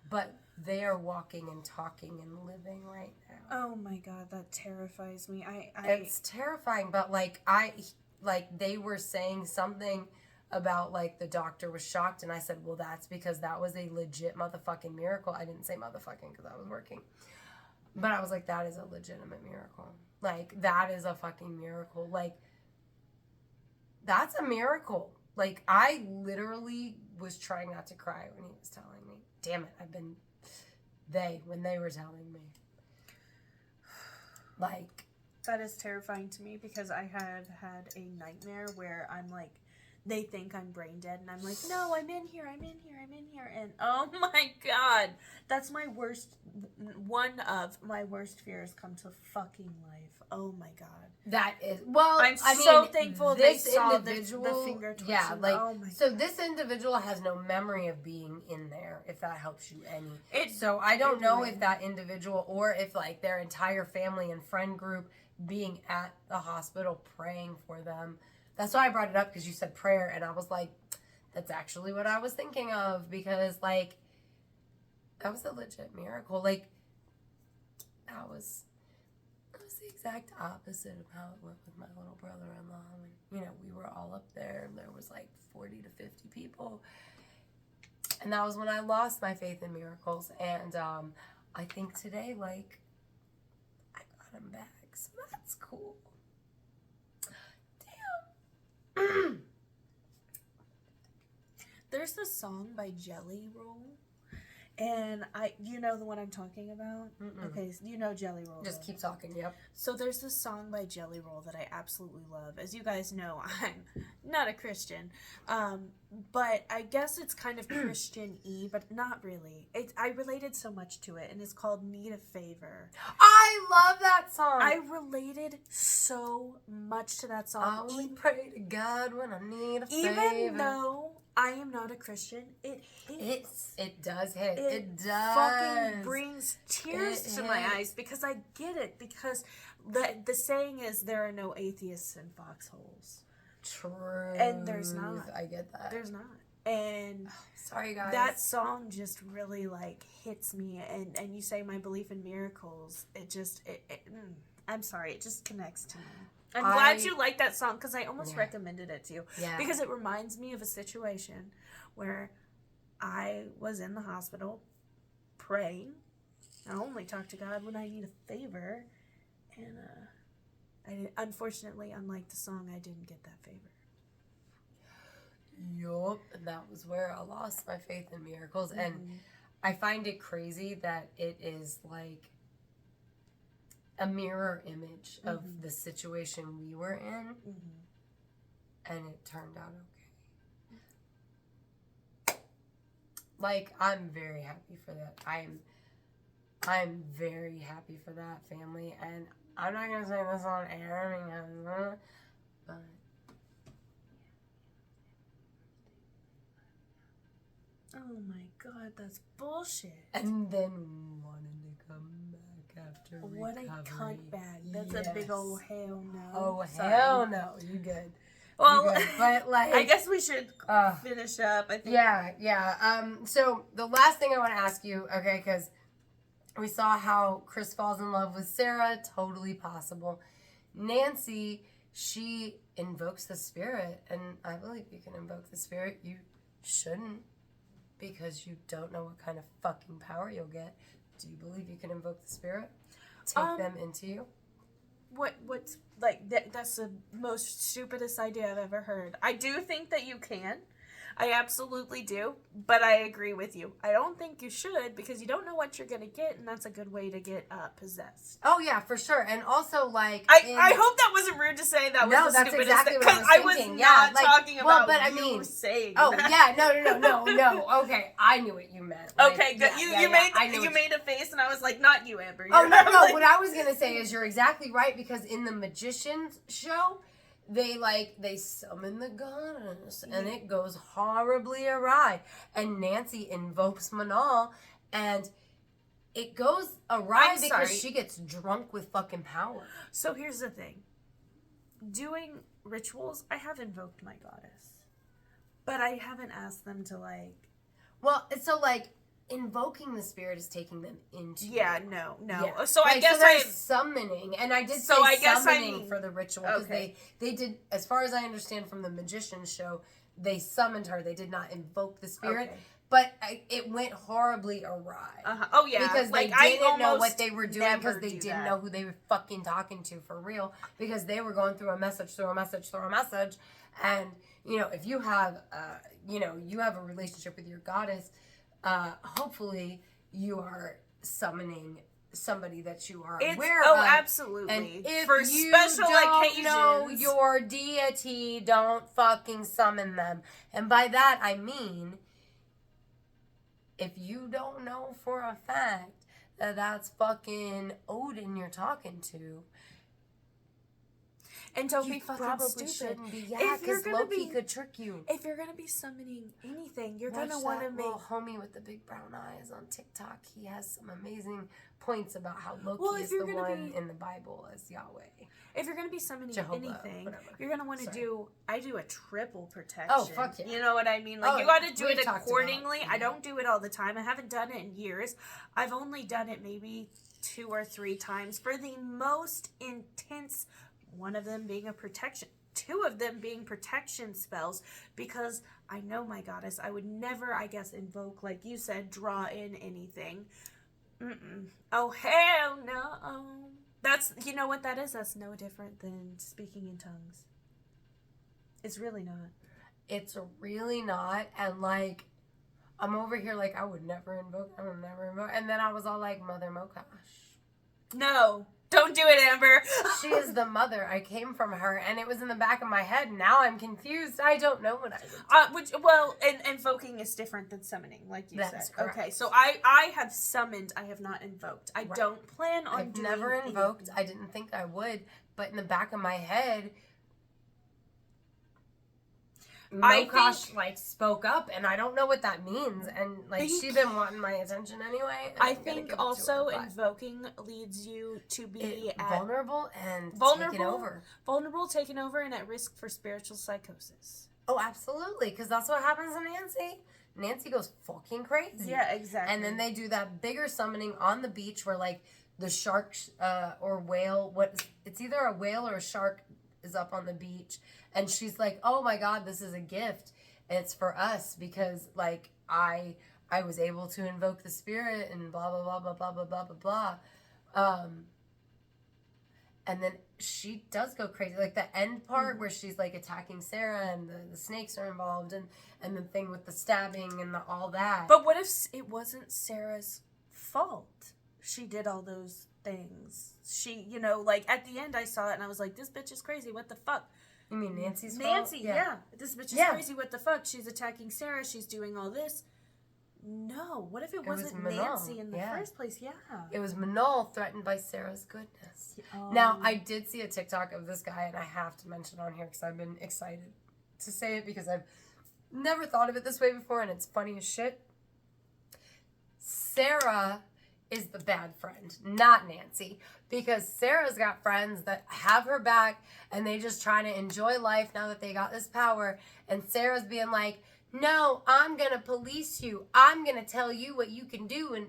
But they are walking and talking and living right now. Oh my god, that terrifies me. It's terrifying, but they were saying something about the doctor was shocked, and I said, well, that's because that was a legit motherfucking miracle. I didn't say motherfucking because I was working. But I was like, that is a legitimate miracle. That is a fucking miracle. That's a miracle. I literally was trying not to cry when he was telling me. Damn it, when they were telling me. that is terrifying to me because I have had a nightmare where I'm like, they think I'm brain dead, and I'm like, no, I'm in here, and oh my god, that's my worst, one of my worst fears come to fucking life. Oh my god. That is, well, I'm so thankful they saw the individual, finger twitching. yeah, like, oh my so god. this individual has no memory of being in there, if that helps you any. It, so I don't know really. if that individual, or if, like, their entire family and friend group being at the hospital praying for them. That's why I brought it up, because you said prayer, and I was like, that's actually what I was thinking of, because, like, that was a legit miracle. Like, that was the exact opposite of how it went with my little brother-in-law. And, we were all up there, and there was, like, 40 to 50 people. And that was when I lost my faith in miracles. And I think today, like, I got him back. So that's cool. There's this song by Jelly Roll, and you know the one I'm talking about? Mm-mm. Okay, so you know Jelly Roll. Just keep talking, yep. So there's this song by Jelly Roll that I absolutely love. As you guys know, I'm not a Christian, but I guess it's kind of Christian-y, but not really. I related so much to it, and it's called Need a Favor. I love that song. I related so much to that song. I only pray to God when I need a favor. Even though I am not a Christian, it hits. It does hit. It does. Fucking brings tears to my eyes because I get it. Because the saying is there are no atheists in foxholes. True. And there's not. I get that. There's not. And sorry, guys. that song just really like hits me. And you say my belief in miracles. I'm sorry. It just connects to me. I'm glad you like that song because I almost recommended it to you. Yeah. Because it reminds me of a situation where I was in the hospital praying. I only talk to God when I need a favor. And unfortunately, unlike the song, I didn't get that favor. Yup. And that was where I lost my faith in miracles. Mm-hmm. And I find it crazy that it is like a mirror image of the situation we were in, and it turned out okay. Like, I'm very happy for that. I'm very happy for that family, and I'm not gonna say this on air because, but oh my god, that's bullshit. And then wanted to come back after what recovery. A cunt bag. That's a big old hell no. Oh, sorry. hell no. You good. Well, you good. But like, I guess we should finish up. I think. Yeah. So the last thing I want to ask you, okay, because we saw how Chris falls in love with Sarah. Totally possible. Nancy, she invokes the spirit, and I believe you can invoke the spirit. You shouldn't, because you don't know what kind of fucking power you'll get. Do you believe you can invoke the spirit? Take them into you? What's like that's the most stupidest idea I've ever heard. I do think that you can. I absolutely do, but I agree with you. I don't think you should because you don't know what you're gonna get, and that's a good way to get possessed. Oh yeah, for sure. And also, like, I hope that wasn't rude to say. That was no, the that's stupidest exactly thing, what I was because thinking. I was not like, talking about but I you mean, saying. Oh that. yeah, no. Okay, I knew what you meant. Like, okay, good. Yeah, You made a face, and I was like, not you, Amber. Oh no. Like, what I was gonna say is you're exactly right, because in the Magician's show, they summon the goddess, and it goes horribly awry. And Nancy invokes Manal, and it goes awry because she gets drunk with fucking power. So here's the thing. Doing rituals, I have invoked my goddess. But I haven't asked them to like... Well, so like, invoking the spirit is taking them into no. Yeah. So I guess there's summoning, and I did say summoning for the ritual, because they did, as far as I understand from the Magician's show, they summoned her. They did not invoke the spirit, but it went horribly awry. Oh yeah, because like, they didn't know what they were doing, because they didn't know who they were fucking talking to for real, because they were going through a message, and if you have you have a relationship with your goddess. Hopefully you are summoning somebody that you are It's, aware oh, of. absolutely. And if for you special don't occasions, know your deity, don't fucking summon them. And by that I mean, if you don't know for a fact that that's fucking Odin you're talking to, and don't you be fucking probably stupid. shouldn't be. Yeah, because Loki could trick you. If you're gonna be summoning anything, you're Watch gonna want to that make little homie with the big brown eyes on TikTok. He has some amazing points about how Loki Well, is the one in the Bible as Yahweh. If you're gonna be summoning anything, whatever. you're gonna want to do. I do a triple protection. Oh, fuck yeah. You know what I mean? Like, you got to do we've it talked accordingly. about, I don't do it all the time. I haven't done it in years. I've only done it maybe 2 or 3 times for the most intense. One of them being a protection. 2 of them being protection spells, because I know my goddess. I would never, I guess, invoke, like you said, draw in anything. Oh, hell no. That's, you know what that is? That's no different than speaking in tongues. It's really not. It's really not. And like, I'm over here like, I would never invoke. And then I was all like, Mother Mokash. No. Don't do it, Amber. She is the mother. I came from her, and it was in the back of my head. Now I'm confused. I don't know what I would do. Invoking is different than summoning, like you That's said. correct. Okay, so I have summoned. I have not invoked. I don't plan on I've doing never invoked. anything. I didn't think I would, but in the back of my head, Mokash like spoke up, and I don't know what that means. And like, she's been wanting my attention anyway. I think also invoking leads you to be vulnerable and taking over. Vulnerable, taken over, and at risk for spiritual psychosis. Oh, absolutely, because that's what happens to Nancy. Nancy goes fucking crazy. Yeah, exactly. And then they do that bigger summoning on the beach where like the shark or whale, it's either a whale or a shark is up on the beach, and she's like, oh my god, this is a gift, it's for us because like I was able to invoke the spirit and blah blah blah blah blah blah blah blah blah. And then she does go crazy, like the end part where she's like attacking Sarah and the snakes are involved, and the thing with the stabbing and all that. But what if it wasn't Sarah's fault? She did all those things. She, like at the end I saw it and I was like, this bitch is crazy. What the fuck? You mean Nancy's fault? Nancy, yeah. This bitch is crazy. What the fuck? She's attacking Sarah. She's doing all this. No. What if it wasn't Nancy in the first place? Yeah. It was Manol threatened by Sarah's goodness. Now, I did see a TikTok of this guy, and I have to mention it on here because I've been excited to say it because I've never thought of it this way before, and it's funny as shit. Sarah is the bad friend, not Nancy, because Sarah's got friends that have her back and they just try to enjoy life now that they got this power, and Sarah's being like, no, I'm gonna police you, I'm gonna tell you what you can do, and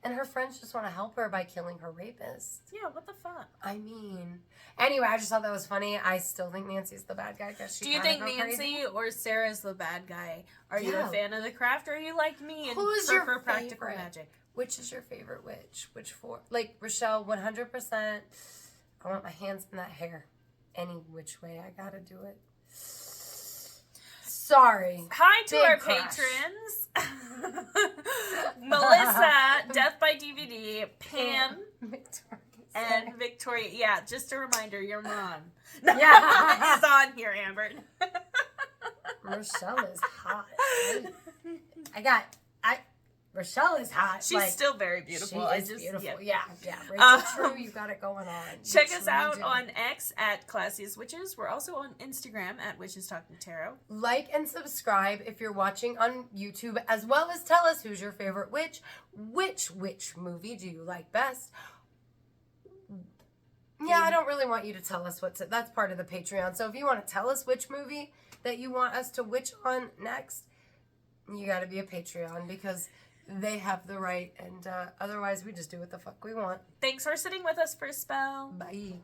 and her friends just want to help her by killing her rapist. Yeah, what the fuck? I mean, anyway, I just thought that was funny. I still think Nancy's the bad guy because she. Do you think Nancy or Sarah's the bad guy? Are you a fan of the craft, or are you like me and Who's prefer your practical favorite? magic? Which is your favorite witch? Which for? Like, Rochelle, 100%. I want my hands in that hair. Any which way I gotta do it. Sorry. Hi to Big our crush. patrons. Melissa, Death by DVD, Pam, and Victoria. Yeah, just a reminder, your mom Yeah. is on here, Amber. Rochelle is hot. Rochelle is hot. She's still very beautiful. She is beautiful. Yeah. True, you got it going on. Check us out on X at Classiest Witches. We're also on Instagram at Witches Talking Tarot. Like and subscribe if you're watching on YouTube, as well as tell us who's your favorite witch. Which witch movie do you like best? Yeah, I don't really want you to tell us that's part of the Patreon. So if you want to tell us which movie that you want us to witch on next, you got to be a Patreon because they have the right, and otherwise we just do what the fuck we want. Thanks for sitting with us for a spell. Bye.